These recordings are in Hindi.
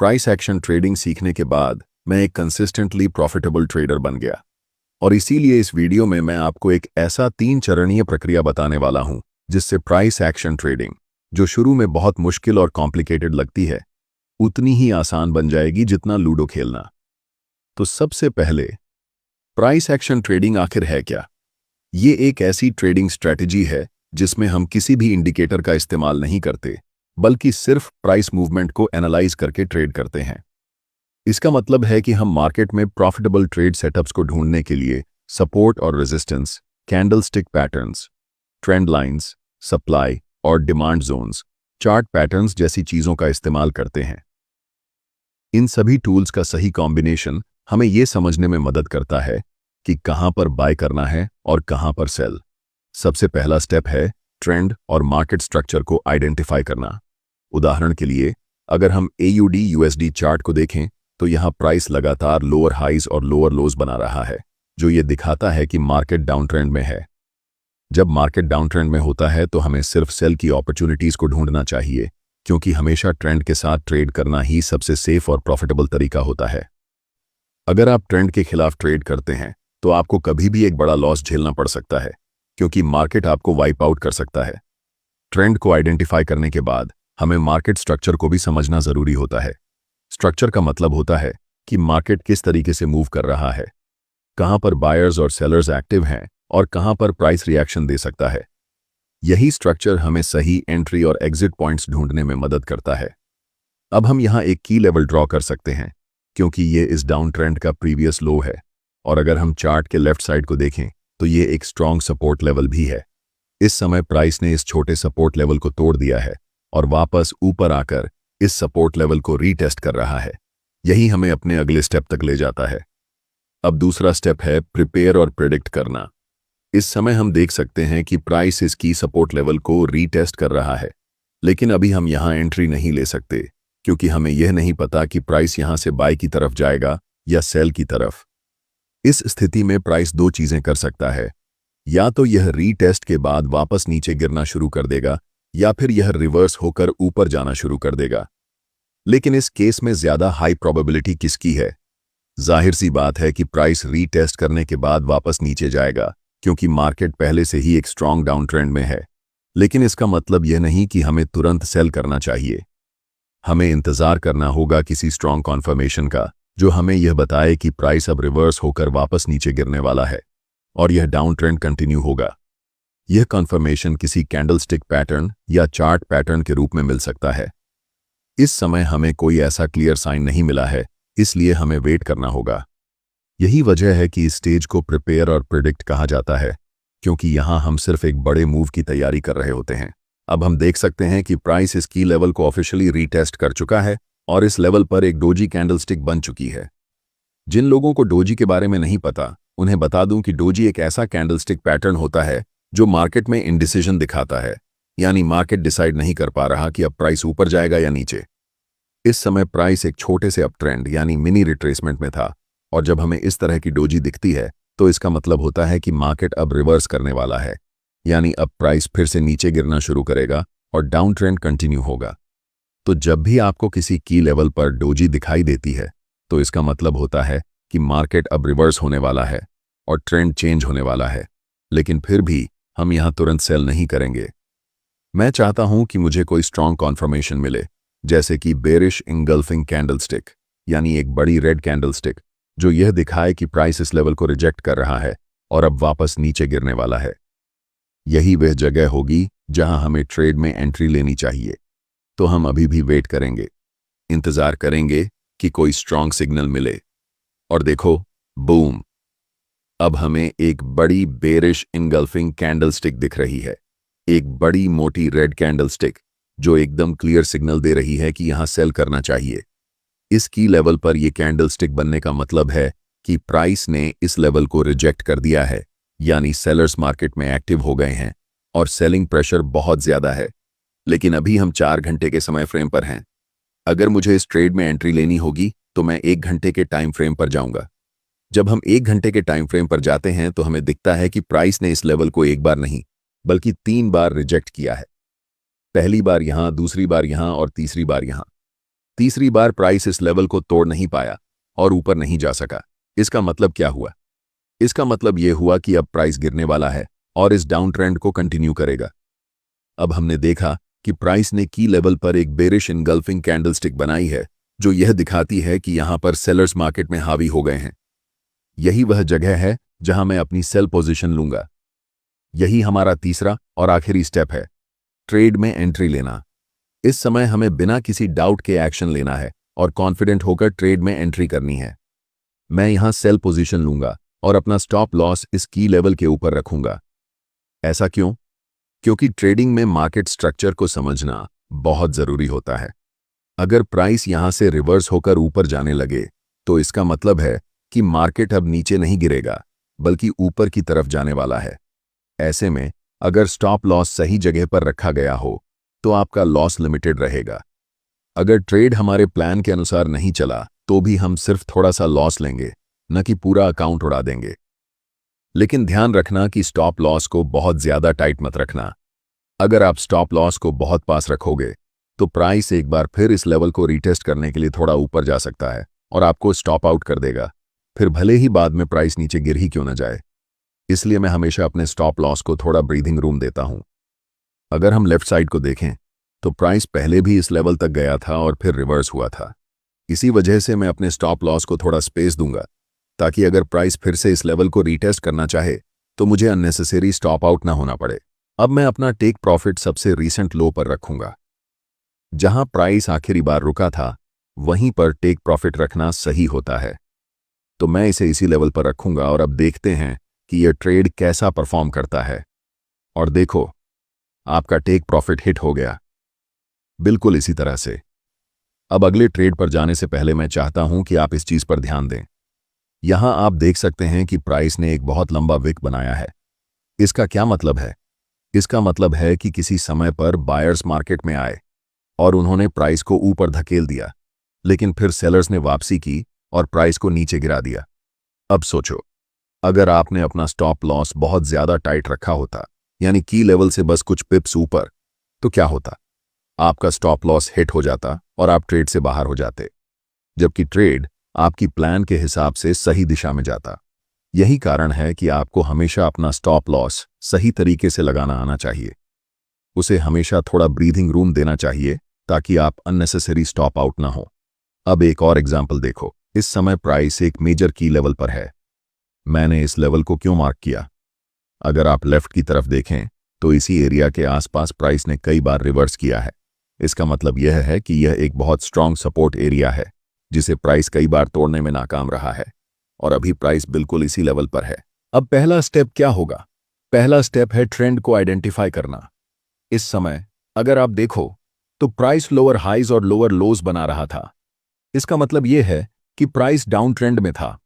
प्राइस एक्शन ट्रेडिंग सीखने के बाद मैं एक कंसिस्टेंटली प्रॉफिटेबल ट्रेडर बन गया। और इसीलिए इस वीडियो में मैं आपको एक ऐसा 3 चरणीय प्रक्रिया बताने वाला हूं जिससे प्राइस एक्शन ट्रेडिंग, जो शुरू में बहुत मुश्किल और कॉम्प्लिकेटेड लगती है, उतनी ही आसान बन जाएगी जितना लूडो खेलना। तो सबसे पहले, प्राइस एक्शन ट्रेडिंग आखिर है क्या? ये एक ऐसी ट्रेडिंग स्ट्रेटजी है जिसमें हम किसी भी इंडिकेटर का इस्तेमाल नहीं करते, बल्कि सिर्फ प्राइस मूवमेंट को एनालाइज करके ट्रेड करते हैं। इसका मतलब है कि हम मार्केट में प्रॉफिटेबल ट्रेड सेटअप्स को ढूंढने के लिए सपोर्ट और resistance, candlestick patterns, trend lines, supply और डिमांड जोन्स, चार्ट पैटर्न्स जैसी चीजों का इस्तेमाल करते हैं। इन सभी टूल्स का सही कॉम्बिनेशन हमें यह समझने में मदद करता है कि कहां पर बाय करना है और कहां पर सेल। सबसे पहला स्टेप है ट्रेंड और मार्केट स्ट्रक्चर को आइडेंटिफाई करना। उदाहरण के लिए, अगर हम AUD/USD चार्ट को देखें तो यहां प्राइस लगातार लोअर हाइज और लोअर लोज बना रहा है, जो ये दिखाता है कि मार्केट डाउन ट्रेंड में है। जब मार्केट डाउन ट्रेंड में होता है तो हमें सिर्फ सेल की अपॉर्चुनिटीज को ढूंढना चाहिए, क्योंकि हमेशा ट्रेंड के साथ ट्रेड करना ही सबसे सेफ और प्रॉफिटेबल तरीका होता है। अगर आप ट्रेंड के खिलाफ ट्रेड करते हैं तो आपको कभी भी एक बड़ा लॉस झेलना पड़ सकता है, क्योंकि मार्केट आपको वाइप आउट कर सकता है। ट्रेंड को आइडेंटिफाई करने के बाद हमें मार्केट स्ट्रक्चर को भी समझना जरूरी होता है। स्ट्रक्चर का मतलब होता है कि मार्केट किस तरीके से मूव कर रहा है, कहां पर बायर्स और सेलर्स एक्टिव हैं और कहां पर प्राइस रिएक्शन दे सकता है। यही स्ट्रक्चर हमें सही एंट्री और एग्जिट पॉइंट्स ढूंढने में मदद करता है। अब हम यहां एक की लेवल ड्रॉ कर सकते हैं, क्योंकि ये इस डाउन ट्रेंड का प्रीवियस लो है, और अगर हम चार्ट के लेफ्ट साइड को देखें तो ये एक स्ट्रॉन्ग सपोर्ट लेवल भी है। इस समय प्राइस ने इस छोटे सपोर्ट लेवल को तोड़ दिया है और वापस ऊपर आकर इस सपोर्ट लेवल को रीटेस्ट कर रहा है। यही हमें अपने अगले स्टेप तक ले जाता है। अब दूसरा स्टेप है प्रिपेयर और प्रेडिक्ट करना। इस समय हम देख सकते हैं कि प्राइस इस की सपोर्ट लेवल को रीटेस्ट कर रहा है, लेकिन अभी हम यहां एंट्री नहीं ले सकते, क्योंकि हमें यह नहीं पता कि प्राइस यहां से बाय की तरफ जाएगा या सेल की तरफ। इस स्थिति में प्राइस दो चीजें कर सकता है, या तो यह रीटेस्ट के बाद वापस नीचे गिरना शुरू कर देगा, या फिर यह रिवर्स होकर ऊपर जाना शुरू कर देगा। लेकिन इस केस में ज्यादा हाई प्रोबेबिलिटी किसकी है? जाहिर सी बात है कि प्राइस रीटेस्ट करने के बाद वापस नीचे जाएगा, क्योंकि मार्केट पहले से ही एक स्ट्रॉन्ग डाउन ट्रेंड में है। लेकिन इसका मतलब यह नहीं कि हमें तुरंत सेल करना चाहिए। हमें इंतजार करना होगा किसी स्ट्रॉन्ग कॉन्फर्मेशन का, जो हमें यह बताए कि प्राइस अब रिवर्स होकर वापस नीचे गिरने वाला है और यह डाउन ट्रेंड कंटिन्यू होगा। यह कॉन्फर्मेशन किसी कैंडलस्टिक पैटर्न या चार्ट पैटर्न के रूप में मिल सकता है। इस समय हमें कोई ऐसा क्लियर साइन नहीं मिला है, इसलिए हमें वेट करना होगा। यही वजह है कि इस स्टेज को प्रिपेयर और प्रिडिक्ट कहा जाता है, क्योंकि यहां हम सिर्फ एक बड़े मूव की तैयारी कर रहे होते हैं। अब हम देख सकते हैं कि प्राइस इस की लेवल को ऑफिशियली रीटेस्ट कर चुका है और इस लेवल पर एक डोजी कैंडलस्टिक बन चुकी है। जिन लोगों को डोजी के बारे में नहीं पता, उन्हें बता दूं कि डोजी एक ऐसा कैंडलस्टिक पैटर्न होता है जो मार्केट में इंडिसीजन दिखाता है, यानी मार्केट डिसाइड नहीं कर पा रहा कि अब प्राइस ऊपर जाएगा या नीचे। इस समय प्राइस एक छोटे से अप ट्रेंड यानी मिनी रिट्रेसमेंट में था, और जब हमें इस तरह की डोजी दिखती है तो इसका मतलब होता है कि मार्केट अब रिवर्स करने वाला है, यानी अब प्राइस फिर से नीचे गिरना शुरू करेगा और डाउन ट्रेंड कंटिन्यू होगा। तो जब भी आपको किसी की लेवल पर डोजी दिखाई देती है तो इसका मतलब होता है कि मार्केट अब रिवर्स होने वाला है और ट्रेंड चेंज होने वाला है। लेकिन फिर भी हम यहां तुरंत सेल नहीं करेंगे। मैं चाहता हूं कि मुझे कोई स्ट्रॉन्ग कॉन्फर्मेशन मिले, जैसे कि बेरिश इंगल्फिंग कैंडलस्टिक, यानी एक बड़ी रेड कैंडलस्टिक जो यह दिखाए कि प्राइस इस लेवल को रिजेक्ट कर रहा है और अब वापस नीचे गिरने वाला है। यही वह जगह होगी जहां हमें ट्रेड में एंट्री लेनी चाहिए। तो हम अभी भी वेट करेंगे, इंतजार करेंगे कि कोई स्ट्रॉन्ग सिग्नल मिले। और देखो, बूम! अब हमें एक बड़ी बेरिश इंगल्फिंग कैंडलस्टिक दिख रही है, एक बड़ी मोटी रेड कैंडलस्टिक जो एकदम क्लियर सिग्नल दे रही है कि यहां सेल करना चाहिए। इस की लेवल पर यह कैंडलस्टिक बनने का मतलब है कि प्राइस ने इस लेवल को रिजेक्ट कर दिया है, यानी सेलर्स मार्केट में एक्टिव हो गए हैं और सेलिंग प्रेशर बहुत ज्यादा है। लेकिन अभी हम 4 घंटे के समय फ्रेम पर हैं। अगर मुझे इस ट्रेड में एंट्री लेनी होगी तो मैं 1 घंटे के टाइम फ्रेम पर जाऊंगा। जब हम 1 घंटे के टाइम फ्रेम पर जाते हैं तो हमें दिखता है कि प्राइस ने इस लेवल को एक बार नहीं बल्कि 3 बार रिजेक्ट किया है। पहली बार यहां, दूसरी बार यहां और तीसरी बार यहां। तीसरी बार प्राइस इस लेवल को तोड़ नहीं पाया और ऊपर नहीं जा सका। इसका मतलब क्या हुआ? इसका मतलब यह हुआ कि अब प्राइस गिरने वाला है और इस डाउन ट्रेंड को कंटिन्यू करेगा। अब हमने देखा कि प्राइस ने की लेवल पर एक बेरिश इनगल्फिंग कैंडलस्टिक बनाई है, जो यह दिखाती है कि यहां पर सेलर्स मार्केट में हावी हो गए हैं। यही वह जगह है जहां मैं अपनी सेल पोजीशन लूंगा। यही हमारा तीसरा और आखिरी स्टेप है, ट्रेड में एंट्री लेना। इस समय हमें बिना किसी डाउट के एक्शन लेना है और कॉन्फिडेंट होकर ट्रेड में एंट्री करनी है। मैं यहां सेल पोजीशन लूंगा और अपना स्टॉप लॉस इस की लेवल के ऊपर रखूंगा। ऐसा क्यों? क्योंकि ट्रेडिंग में मार्केट स्ट्रक्चर को समझना बहुत जरूरी होता है। अगर प्राइस यहां से रिवर्स होकर ऊपर जाने लगे तो इसका मतलब है कि मार्केट अब नीचे नहीं गिरेगा बल्कि ऊपर की तरफ जाने वाला है। ऐसे में अगर स्टॉप लॉस सही जगह पर रखा गया हो तो आपका लॉस लिमिटेड रहेगा। अगर ट्रेड हमारे प्लान के अनुसार नहीं चला तो भी हम सिर्फ थोड़ा सा लॉस लेंगे, न कि पूरा अकाउंट उड़ा देंगे। लेकिन ध्यान रखना कि स्टॉप लॉस को बहुत ज्यादा टाइट मत रखना। अगर आप स्टॉप लॉस को बहुत पास रखोगे तो प्राइस एक बार फिर इस लेवल को रीटेस्ट करने के लिए थोड़ा ऊपर जा सकता है और आपको स्टॉप आउट कर देगा, फिर भले ही बाद में प्राइस नीचे गिर ही क्यों न जाए। इसलिए मैं हमेशा अपने स्टॉप लॉस को थोड़ा ब्रीदिंग रूम देता हूं। अगर हम लेफ्ट साइड को देखें तो प्राइस पहले भी इस लेवल तक गया था और फिर रिवर्स हुआ था। इसी वजह से मैं अपने स्टॉप लॉस को थोड़ा स्पेस दूंगा, ताकि अगर प्राइस फिर से इस लेवल को रीटेस्ट करना चाहे तो मुझे अननेसेसरी स्टॉप आउट ना होना पड़े। अब मैं अपना टेक प्रॉफिट सबसे रीसेंट लो पर रखूंगा। जहां प्राइस आखिरी बार रुका था वहीं पर टेक प्रॉफिट रखना सही होता है, तो मैं इसे इसी लेवल पर रखूंगा और अब देखते हैं कि यह ट्रेड कैसा परफॉर्म करता है। और देखो, आपका टेक प्रॉफिट हिट हो गया, बिल्कुल इसी तरह से। अब अगले ट्रेड पर जाने से पहले मैं चाहता हूं कि आप इस चीज पर ध्यान दें। यहां आप देख सकते हैं कि प्राइस ने एक बहुत लंबा विक बनाया है। इसका क्या मतलब है? इसका मतलब है कि किसी समय पर बायर्स मार्केट में आए और उन्होंने प्राइस को ऊपर धकेल दिया, लेकिन फिर सेलर्स ने वापसी की और प्राइस को नीचे गिरा दिया। अब सोचो, अगर आपने अपना स्टॉप लॉस बहुत ज्यादा टाइट रखा होता, यानी की लेवल से बस कुछ पिप्स ऊपर, तो क्या होता? आपका स्टॉप लॉस हिट हो जाता और आप ट्रेड से बाहर हो जाते, जबकि ट्रेड आपकी प्लान के हिसाब से सही दिशा में जाता। यही कारण है कि आपको हमेशा अपना स्टॉप लॉस सही तरीके से लगाना आना चाहिए। उसे हमेशा थोड़ा ब्रीथिंग रूम देना चाहिए ताकि आप अननेसेसरी स्टॉप आउट ना हो। अब एक और एग्जाम्पल देखो। इस समय प्राइस एक मेजर की लेवल पर है। मैंने इस लेवल को क्यों मार्क किया? अगर आप लेफ्ट की तरफ देखें तो इसी एरिया के आसपास प्राइस ने कई बार रिवर्स किया है। इसका मतलब यह है कि यह एक बहुत स्ट्रांग सपोर्ट एरिया है जिसे प्राइस कई बार तोड़ने में नाकाम रहा है, और अभी प्राइस बिल्कुल इसी लेवल पर है। अब पहला स्टेप क्या होगा? पहला स्टेप है ट्रेंड को आइडेंटिफाई करना। इस समय अगर आप देखो तो प्राइस लोअर हाइज और लोअर लोज बना रहा था। इसका मतलब यह है कि प्राइस डाउन ट्रेंड में था,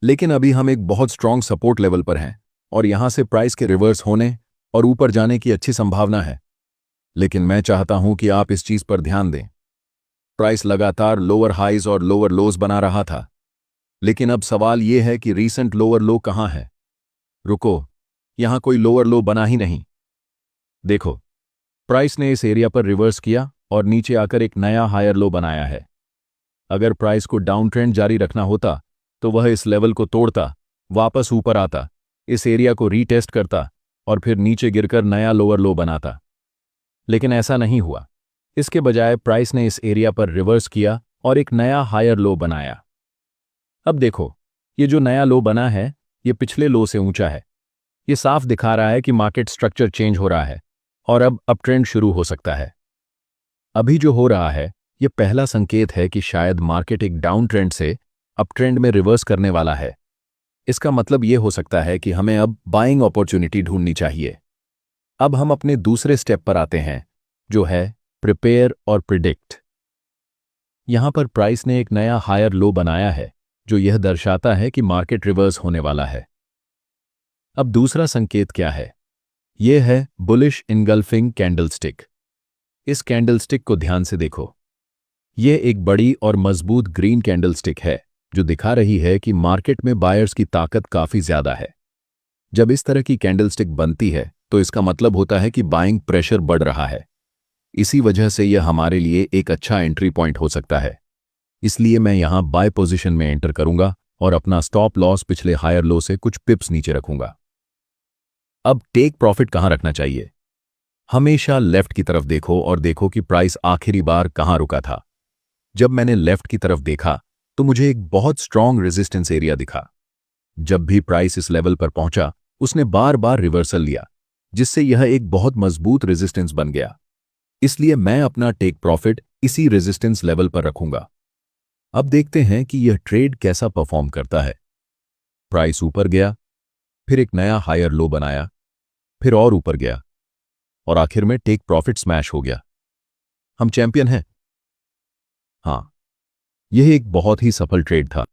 लेकिन अभी हम एक बहुत स्ट्रांग सपोर्ट लेवल पर हैं और यहां से प्राइस के रिवर्स होने और ऊपर जाने की अच्छी संभावना है। लेकिन मैं चाहता हूं कि आप इस चीज पर ध्यान दें। प्राइस लगातार लोअर हाइज और लोअर लोज बना रहा था, लेकिन अब सवाल यह है कि रीसेंट लोअर लो कहां है? रुको, यहां कोई लोअर लो बना ही नहीं। देखो, प्राइस ने इस एरिया पर रिवर्स किया और नीचे आकर एक नया हायर लो बनाया है। अगर प्राइस को डाउन ट्रेंड जारी रखना होता तो वह इस लेवल को तोड़ता, वापस ऊपर आता, इस एरिया को रीटेस्ट करता और फिर नीचे गिरकर नया लोअर लो बनाता। लेकिन ऐसा नहीं हुआ। इसके बजाय प्राइस ने इस एरिया पर रिवर्स किया और एक नया हायर लो बनाया। अब देखो, ये जो नया लो बना है ये पिछले लो से ऊंचा है। ये साफ दिखा रहा है कि मार्केट स्ट्रक्चर चेंज हो रहा है और अब अपट्रेंड शुरू हो सकता है। अभी जो हो रहा है ये पहला संकेत है कि शायद मार्केट एक डाउन ट्रेंड से अपट्रेंड में रिवर्स करने वाला है। इसका मतलब ये हो सकता है कि हमें अब बाइंग अपॉर्चुनिटी ढूंढनी चाहिए। अब हम अपने दूसरे स्टेप पर आते हैं, जो है प्रिपेयर और प्रिडिक्ट। यहां पर प्राइस ने एक नया हायर लो बनाया है, जो यह दर्शाता है कि मार्केट रिवर्स होने वाला है। अब दूसरा संकेत क्या है? यह है बुलिश इनगल्फिंग कैंडलस्टिक। इस कैंडलस्टिक को ध्यान से देखो। यह एक बड़ी और मजबूत ग्रीन कैंडलस्टिक है जो दिखा रही है कि मार्केट में बायर्स की ताकत काफी ज्यादा है। जब इस तरह की कैंडलस्टिक बनती है तो इसका मतलब होता है कि बाइंग प्रेशर बढ़ रहा है। इसी वजह से यह हमारे लिए एक अच्छा एंट्री पॉइंट हो सकता है। इसलिए मैं यहां बाय पोजीशन में एंटर करूंगा और अपना स्टॉप लॉस पिछले हायर लो से कुछ पिप्स नीचे रखूंगा। अब टेक प्रॉफिट कहां रखना चाहिए? हमेशा लेफ्ट की तरफ देखो और देखो कि प्राइस आखिरी बार कहां रुका था। जब मैंने लेफ्ट की तरफ देखा तो मुझे एक बहुत स्ट्रॉन्ग रेजिस्टेंस एरिया दिखा। जब भी प्राइस इस लेवल पर पहुंचा उसने बार बार रिवर्सल लिया, जिससे यह एक बहुत मजबूत रेजिस्टेंस बन गया। इसलिए मैं अपना टेक प्रॉफिट इसी रेजिस्टेंस लेवल पर रखूंगा। अब देखते हैं कि यह ट्रेड कैसा परफॉर्म करता है। प्राइस ऊपर गया, फिर एक नया हायर लो बनाया, फिर और ऊपर गया और आखिर में टेक प्रॉफिट स्मैश हो गया। हम चैंपियन हैं। हाँ, यह एक बहुत ही सफल ट्रेड था।